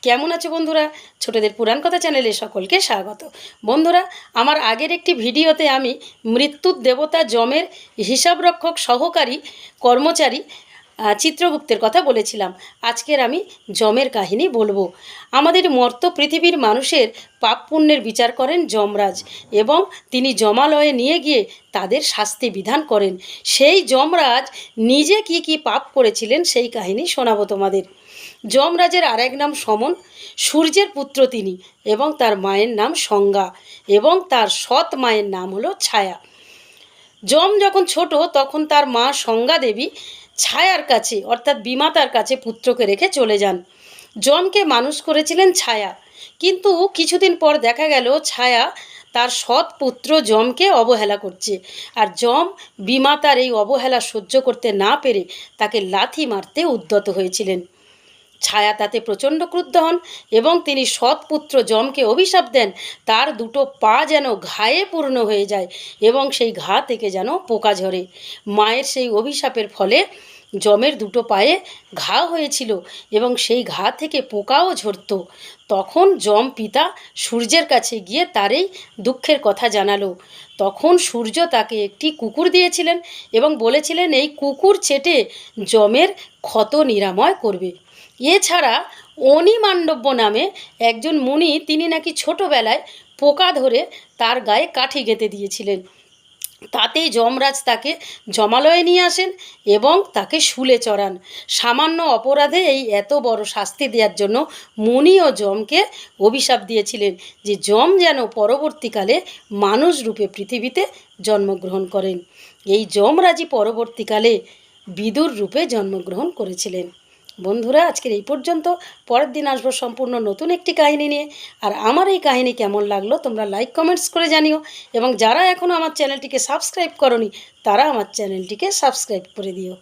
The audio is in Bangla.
কেমন আছো বন্ধুরা? ছোটদের পুরাণ কথা চ্যানেলে সকলকে স্বাগত। বন্ধুরা, আমার আগের একটি ভিডিওতে আমি মৃত্যুর দেবতা যমের হিসাবরক্ষক সহকারী কর্মচারী চিত্রগুপ্তের কথা বলেছিলাম। আজকের আমি যমের কাহিনী বলবো। আমাদের মর্ত পৃথিবীর মানুষের পাপ পুণ্যের বিচার করেন যমরাজ, এবং তিনি যমালয়ে নিয়ে গিয়ে তাদের শাস্তি বিধান করেন। সেই যমরাজ নিজে কি পাপ করেছিলেন সেই কাহিনী শোনাবো তোমাদের। যমরাজের আরেক নাম সমন, সূর্যের পুত্র তিনি, এবং তার মায়ের নাম সংজ্ঞা, এবং তার সৎ মায়ের নাম হলো ছায়া। যম যখন ছোট তখন তার মা সংজ্ঞা দেবী ছায়ার কাছে অর্থাৎ বিমাতার কাছে পুত্রকে রেখে চলে যান। যমকে মানুষ করেছিলেন ছায়া, কিন্তু কিছুদিন পর দেখা গেল ছায়া তার সৎ পুত্র যমকে অবহেলা করছে, আর যম বিমাতার এই অবহেলা সহ্য করতে না পেরে তাকে লাথি মারতে উদ্যত হয়েছিলেন। ছায়া তাতে প্রচণ্ড ক্রুদ্ধ হন এবং তিনি সৎ পুত্র যমকে অভিশাপ দেন তার দুটো পা যেন ঘায়ে পূর্ণ হয়ে যায় এবং সেই ঘা থেকে যেন পোকা ঝরে। মায়ের সেই অভিশাপের ফলে যমের দুটো পায়ে ঘা হয়েছিল এবং সেই ঘা থেকে পোকাও ঝরত। তখন যম পিতা সূর্যের কাছে গিয়ে তার এই দুঃখের কথা জানালো। তখন সূর্য তাকে একটি কুকুর দিয়েছিলেন এবং বলেছিলেন এই কুকুর চেটে যমের ক্ষত নিরাময় করবে। এছাড়া অনিমান্ডব্য নামে একজন মুনি, তিনি নাকি ছোটোবেলায় পোকা ধরে তার গায়ে কাঠি গেঁথে দিয়েছিলেন। তাতেই যমরাজ তাকে যমালয়ে নিয়ে আসেন এবং তাকে শুলে চড়ান। সামান্য অপরাধে এই এত বড় শাস্তি দেওয়ার জন্য মুনি ও যমকে অভিশাপ দিয়েছিলেন যে যম যেন পরবর্তীকালে মানুষ রূপে পৃথিবীতে জন্মগ্রহণ করেন। এই যমরাজই পরবর্তীকালে বিদুর রূপে জন্মগ্রহণ করেছিলেন। বন্ধুরা, আজকের এই পর্যন্ত। পরের দিন আসবো সম্পূর্ণ নতুন একটি কাহিনী নিয়ে। আর আমার এই কাহিনী কেমন লাগলো তোমরা লাইক কমেন্টস করে জানিও, এবং যারা এখনও আমার চ্যানেলটিকে সাবস্ক্রাইব করোনি তারা আমার চ্যানেলটিকে সাবস্ক্রাইব করে দিও।